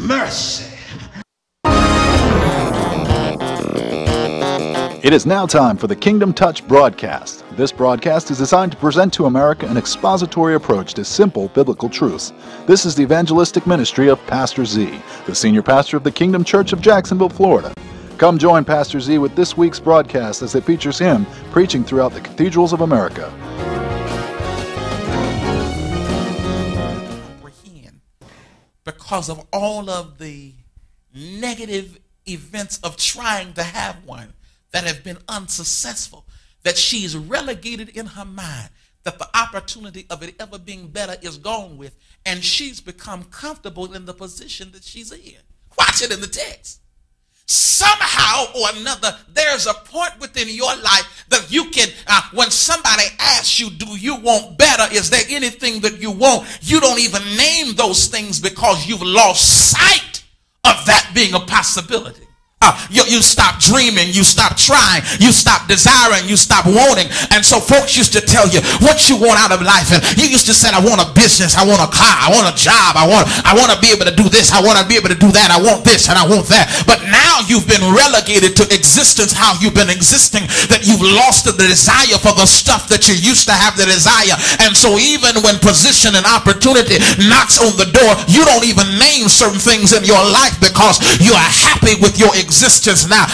mercy. It is now time for the Kingdom Touch broadcast. This broadcast is designed to present to America an expository approach to simple biblical truths. This is the evangelistic ministry of Pastor Z, the senior pastor of the Kingdom Church of Jacksonville, Florida. Come join Pastor Z with this week's broadcast as it features him preaching throughout the cathedrals of America. Because of all of the negative events of trying to have one that have been unsuccessful, that she's relegated in her mind that the opportunity of it ever being better is gone with, and she's become comfortable in the position that she's in. Watch it in the text. Somehow or another, there's a point within your life that you can, when somebody asks you, do you want better? Is there anything that you want? You don't even name those things because you've lost sight of that being a possibility. You stop dreaming, you stop trying, you stop desiring, you stop wanting. And so folks used to tell you what you want out of life. And you used to say, I want a business, I want a car, I want a job, I want to be able to do this, I want to be able to do that, I want this and I want that. But now you've been relegated to existence, how you've been existing, that you've lost the desire for the stuff that you used to have the desire. And so even when position and opportunity knocks on the door, you don't even name certain things in your life because you are happy with your existence now.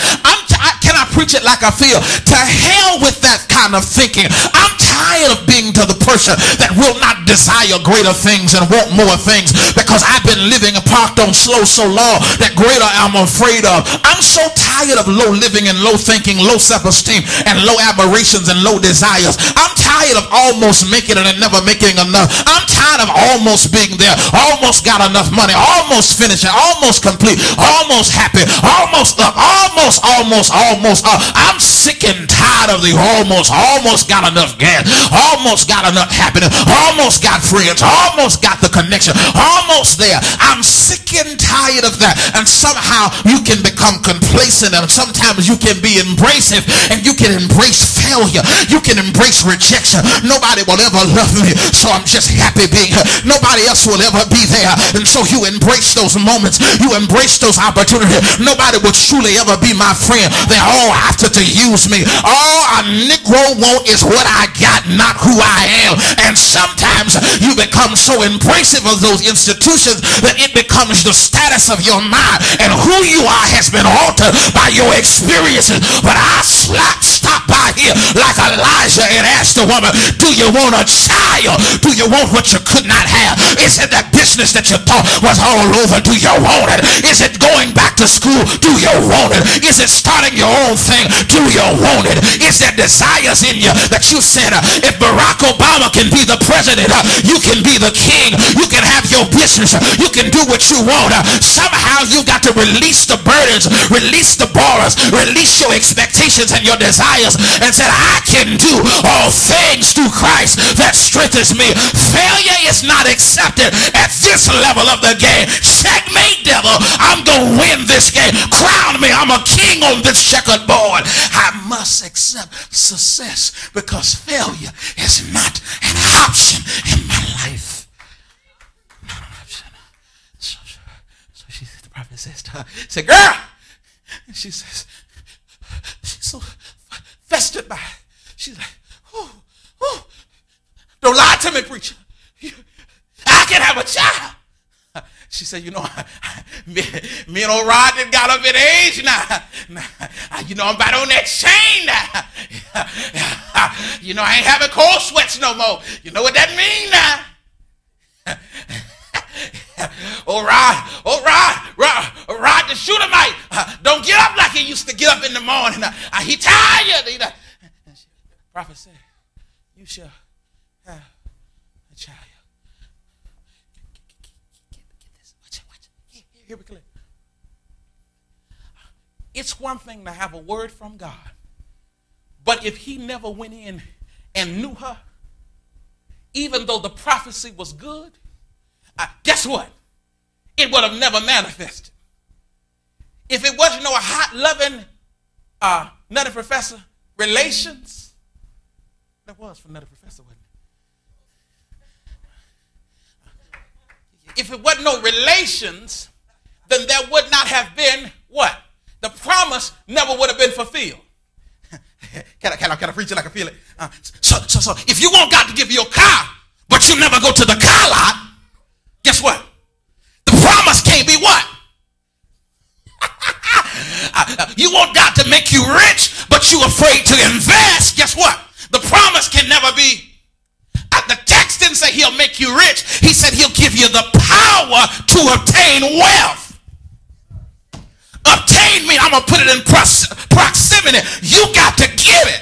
Can I preach it like I feel? To hell with that kind of thinking. I'm tired of being to the person that will not desire greater things and want more things because I've been living parked on slow so long that greater I'm afraid of. I'm so tired of low living and low thinking, low self-esteem and low aberrations and low desires. I'm tired of almost making it and never making enough. I'm tired of almost being there, almost got enough money, almost finishing, almost complete, almost happy, almost up, almost. I'm sick and tired of the almost got enough gas, almost got enough happiness, almost got friends, almost got the connection, almost there. I'm sick and tired of that. And somehow you can become complacent, and sometimes you can be embracive, and you can embrace failure. You can embrace rejection. Nobody will ever love me, so I'm just happy being here. Nobody else will ever be there. And so you embrace those moments. You embrace those opportunities. Nobody will truly ever be my friend. They all after to use me. All a Negro want is what I got, not who I am. And sometimes you become so embracive of those institutions that it becomes the status of your mind, and who you are has been altered by your experiences. But I stopped by here like Elijah and asked the woman, do you want a child? Do you want what you could not have? Is it that business that you thought was all over? Do you want it? Is it going back to school? Do you want it? Is it starting your own thing? Do you want it? Is there desires in you that you said, if Barack Obama can be the president, you can be the king, you can have your business, you can do what you want. Somehow you got to release the burdens, release the bars, release your expectations and your desires, and said, I can do all things through Christ that strengthens me. Failure is not accepted at this level of the game. Checkmate, devil. I'm gonna win this game. Crown me. I'm a king on this checkered board. I must accept success because failure is not an option in my life. So she said, the prophet says to her, said, girl, and she says, she's so festered by it. She's like, don't lie to me, preacher. I can have a child. She said, you know, me and old Rod done got up in age now. You know, I'm about on that chain now. You know, I ain't having cold sweats no more. You know what that mean now? Rod the Shootermite. Don't get up like he used to get up in the morning. He tired. The prophet said, you shall have a child. Here we clear. It's one thing to have a word from God, but if he never went in and knew her, even though the prophecy was good, guess what? It would have never manifested. If it wasn't no hot, loving, Nutty Professor relations, that was for Nutty Professor, wasn't it? If it wasn't no relations then there would not have been what? The promise never would have been fulfilled. Can I preach it like I feel it? So if you want God to give you a car, but you never go to the car lot, guess what? The promise can't be what? You want God to make you rich, but you're afraid to invest. Guess what? The promise can never be. The text didn't say he'll make you rich. He said he'll give you the power to obtain wealth. Obtain me. I'm going to put it in proximity. You got to get it.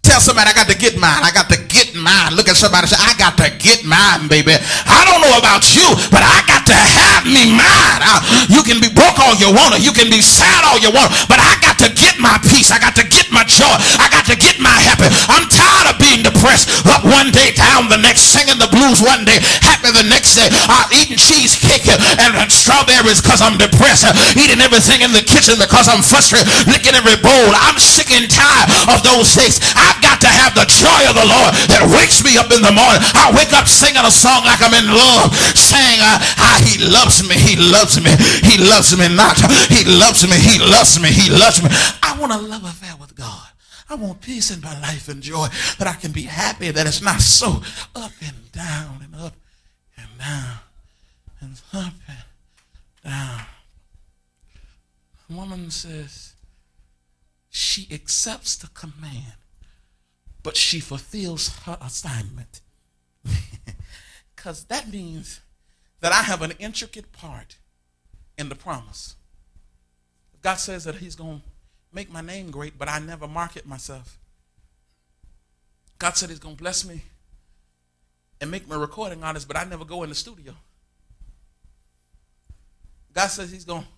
Tell somebody, I got to get mine. I got to get mine. Look at somebody and say, I got to get mine, baby. I don't know about you, but I got to have me mine. You can be broke all you want, or you can be sad all you want, but I got to get my peace. I got to get my joy. I got to get my happy. I'm tired of being depressed. Up one day, down the next, singing the blues one day, happy the next day, eating cheesecake and strawberries because I'm depressed, eating everything in the kitchen because I'm frustrated, licking every bowl. I'm sick and tired of those days. I've got to have the joy of the Lord that wakes me up in the morning. I wake up singing a song like I'm in love, saying, he loves me, he loves me, he loves me not, he loves me, he loves me, he loves me. I want a love affair with God. I want peace in my life and joy, that I can be happy, that it's not so up and down and up and down and up and down. A woman says she accepts the command, but she fulfills her assignment. Because that means that I have an intricate part in the promise. God says that he's going to make my name great, but I never market myself. God said he's going to bless me and make me a recording artist, but I never go in the studio. God says he's going to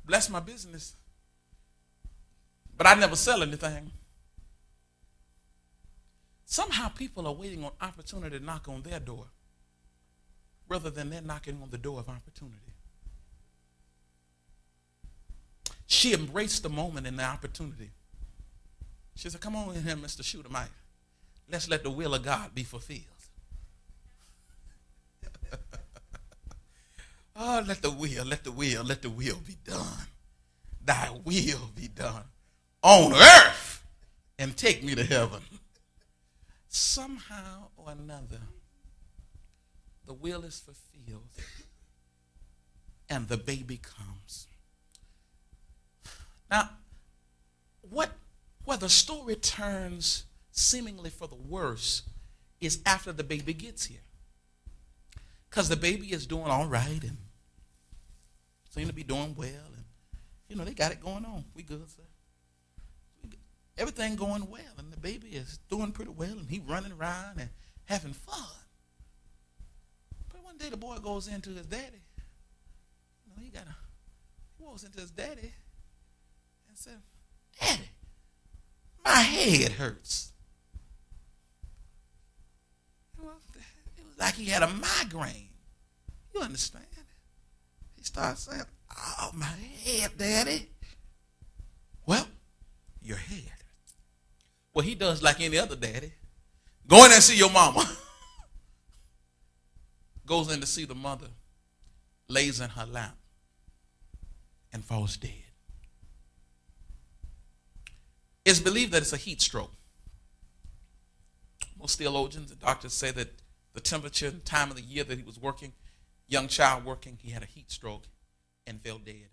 bless my business, but I never sell anything. Somehow people are waiting on opportunity to knock on their door rather than they're knocking on the door of opportunity. She embraced the moment and the opportunity. She said, come on in here, Mr. Shootermite. Let's let the will of God be fulfilled. Oh, let the will be done. Thy will be done on earth and take me to heaven. Somehow or another, the will is fulfilled and the baby comes. Now, where the story turns seemingly for the worse is after the baby gets here. Because the baby is doing all right and seem to be doing well. And, they got it going on. We good, sir. Everything going well, and the baby is doing pretty well, and he running around and having fun. But one day the boy goes into his daddy. He goes into his daddy and said, Daddy, my head hurts. It was like he had a migraine. You understand? He starts saying, oh, my head, Daddy. Well, your head. Well, he does like any other daddy. Go in there and see your mama. Goes in to see the mother, lays in her lap, and falls dead. It's believed that it's a heat stroke. Most theologians and doctors say that the temperature and time of the year that he was working, young child working, he had a heat stroke and fell dead.